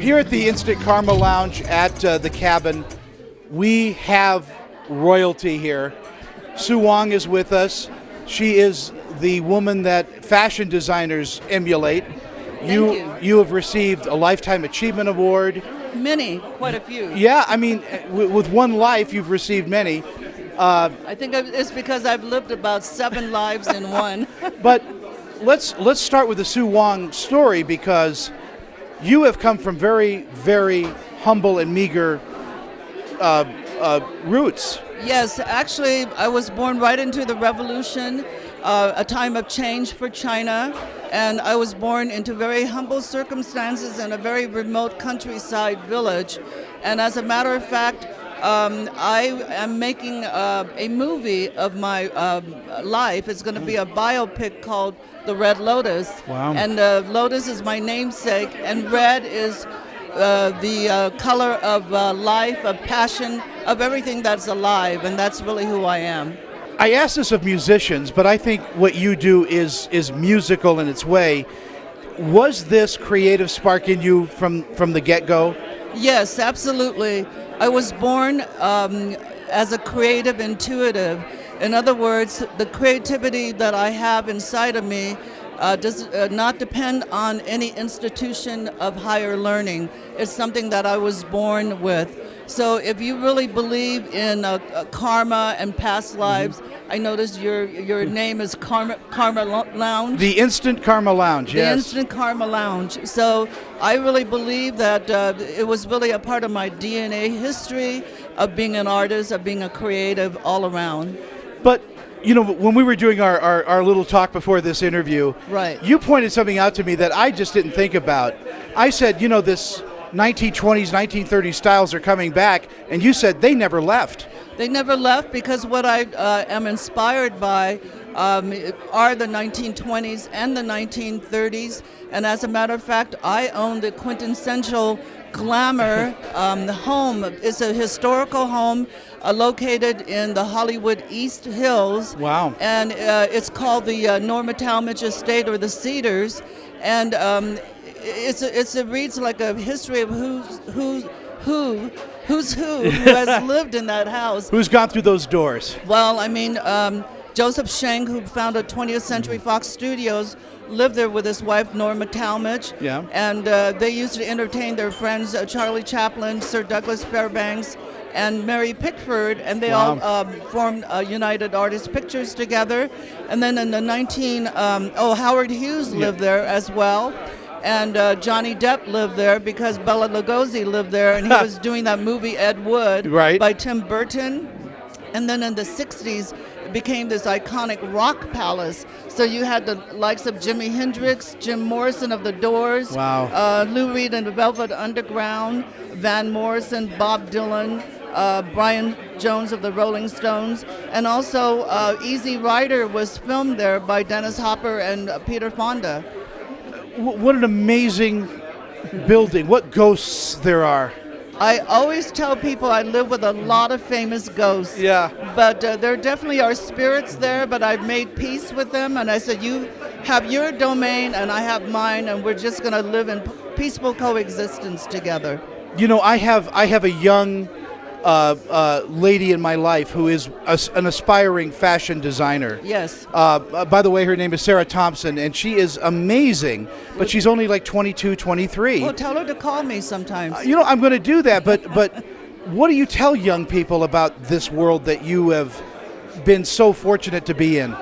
Here at the Instant Karma Lounge at the cabin, we have royalty here. Sue Wong is with us. She is the woman that fashion designers emulate. You have received a Lifetime Achievement Award. Many, quite a few. Yeah, I mean, with one life, you've received many. I think it's because I've lived about 7 lives in one. But let's start with the Sue Wong story, because you have come from very, very humble and meager roots. Yes, actually, I was born right into the revolution, a time of change for China, and I was born into very humble circumstances in a very remote countryside village. And as a matter of fact, I am making a movie of my life. It's going to be a biopic called The Red Lotus. Wow. And lotus is my namesake, and red is the color of life, of passion, of everything that's alive, and that's really who I am. I ask this of musicians, but I think what you do is musical in its way. Was this creative spark in you from the get-go? Yes, absolutely. I was born as a creative intuitive. In other words, the creativity that I have inside of me does not depend on any institution of higher learning. It's something that I was born with. So if you really believe in karma and past lives, I noticed your name is Karma Lounge. The Instant Karma Lounge, yes. The Instant Karma Lounge. So I really believe that it was really a part of my DNA history of being an artist, of being a creative all around. But, you know, when we were doing our little talk before this interview, right, you pointed something out to me that I just didn't think about. I said, you know, this 1920s, 1930s styles are coming back, and you said they never left. They never left, because what I am inspired by are the 1920s and the 1930s. And as a matter of fact, I own the quintessential glamour home. It's a historical home located in the Hollywood East Hills. Wow. And it's called the Norma Talmadge Estate, or the Cedars. And it reads like a history of who's who has lived in that house. Who's gone through those doors? Well, I mean, Joseph Schenck, who founded 20th Century Fox Studios, lived there with his wife, Norma Talmadge. Yeah. And they used to entertain their friends, Charlie Chaplin, Sir Douglas Fairbanks, and Mary Pickford, and they all formed United Artists Pictures together. And then in the Howard Hughes lived there as well. And Johnny Depp lived there because Bela Lugosi lived there, and he was doing that movie Ed Wood by Tim Burton. And then in the 60s, it became this iconic rock palace. So you had the likes of Jimi Hendrix, Jim Morrison of The Doors, Lou Reed and the Velvet Underground, Van Morrison, Bob Dylan, Brian Jones of the Rolling Stones, and also Easy Rider was filmed there by Dennis Hopper and Peter Fonda. What an amazing building. What ghosts there are. I always tell people I live with a lot of famous ghosts. Yeah. But there definitely are spirits there, but I've made peace with them. And I said, you have your domain and I have mine, and we're just going to live in peaceful coexistence together. You know, I have a young lady in my life who is an aspiring fashion designer. Yes. By the way, her name is Sarah Thompson, and she is amazing, but she's only like 22, 23. Well, tell her to call me sometimes. You know, I'm going to do that, but what do you tell young people about this world that you have been so fortunate to be in?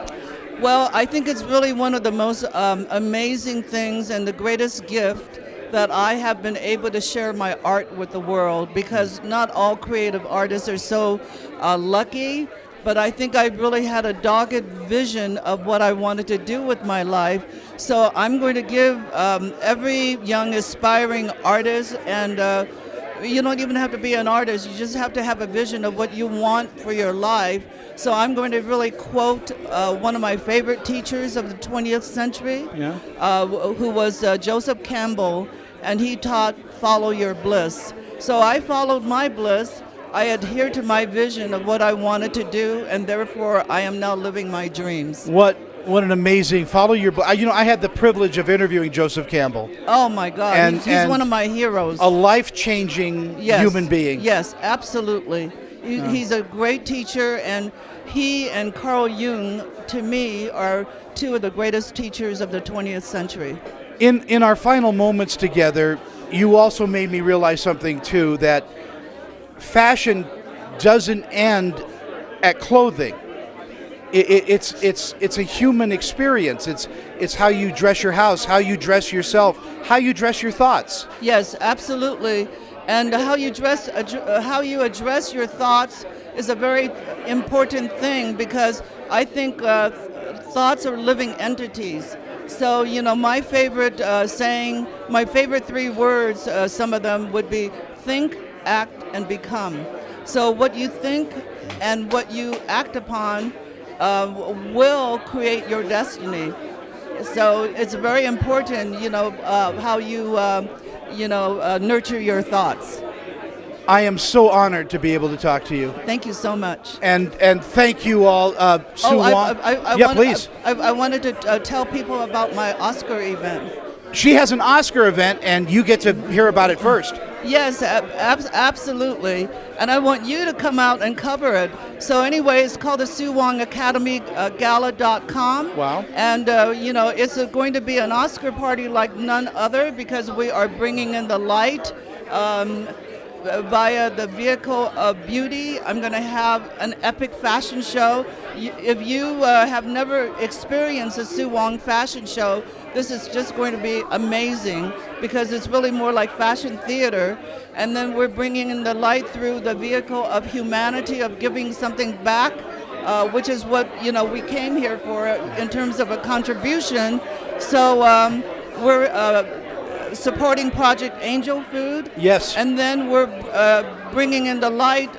Well, I think it's really one of the most amazing things and the greatest gift that I have been able to share my art with the world, because not all creative artists are so lucky, but I think I really had a dogged vision of what I wanted to do with my life. So I'm going to give every young aspiring artist, and you don't even have to be an artist, you just have to have a vision of what you want for your life. So I'm going to really quote one of my favorite teachers of the 20th century, who was Joseph Campbell, and he taught, follow your bliss. So I followed my bliss. I adhered to my vision of what I wanted to do, and therefore I am now living my dreams. What What an amazing follow your. You know, I had the privilege of interviewing Joseph Campbell. Oh my God, And- he's and one of my heroes. A life-changing Yes, human being. Yes, absolutely. He's a great teacher, and he and Carl Jung, to me, are two of the greatest teachers of the 20th century. In our final moments together, you also made me realize something too, that fashion doesn't end at clothing. It's a human experience. It's how you dress your house, how you dress yourself, how you dress your thoughts. Yes, absolutely. And how you address your thoughts is a very important thing, because I think thoughts are living entities. So, you know, my favorite saying, my favorite 3 words, some of them would be think, act, and become. So what you think and what you act upon will create your destiny. So it's very important, you know, how you, nurture your thoughts. I am so honored to be able to talk to you. Thank you so much. And thank you all, Sue Wong. Please. I wanted to tell people about my Oscar event. She has an Oscar event, and you get to hear about it first. Yes, absolutely. And I want you to come out and cover it. So anyway, it's called the Sue Wong Academy, Gala.com. Wow. And, it's going to be an Oscar party like none other, because we are bringing in the light via the vehicle of beauty. I'm going to have an epic fashion show. If you have never experienced a Sue Wong fashion show, this is just going to be amazing, because it's really more like fashion theater. And then we're bringing in the light through the vehicle of humanity, of giving something back, which is what, we came here for in terms of a contribution. So we're supporting Project Angel Food. Yes. And then we're bringing in the light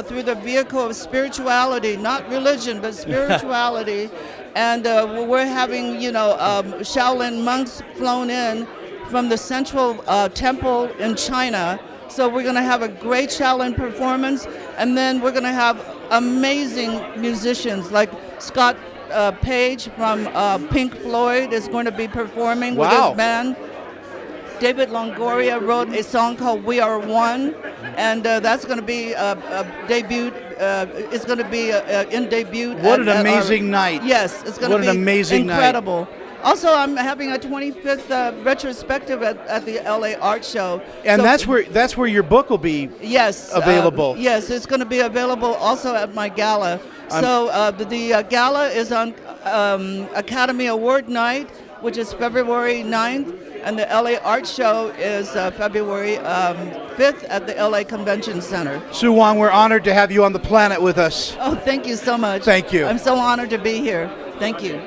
through the vehicle of spirituality, not religion, but spirituality. And we're having, Shaolin monks flown in from the central temple in China. So we're going to have a great Shaolin performance. And then we're going to have amazing musicians like Scott Page from Pink Floyd is going to be performing with his band. David Longoria wrote a song called We Are One, and that's going to be a debut. It's going to be in debut. What an amazing night. Yes, it's going to be amazing incredible. Also, I'm having a 25th retrospective at the LA Art Show. And so that's where your book will be available. Yes, it's going to be available also at my gala. So the gala is on Academy Award night, which is February 9th. And the LA Art Show is February 5th at the LA Convention Center. Sue Wong, we're honored to have you on the planet with us. Oh, thank you so much. Thank you. I'm so honored to be here. Thank you.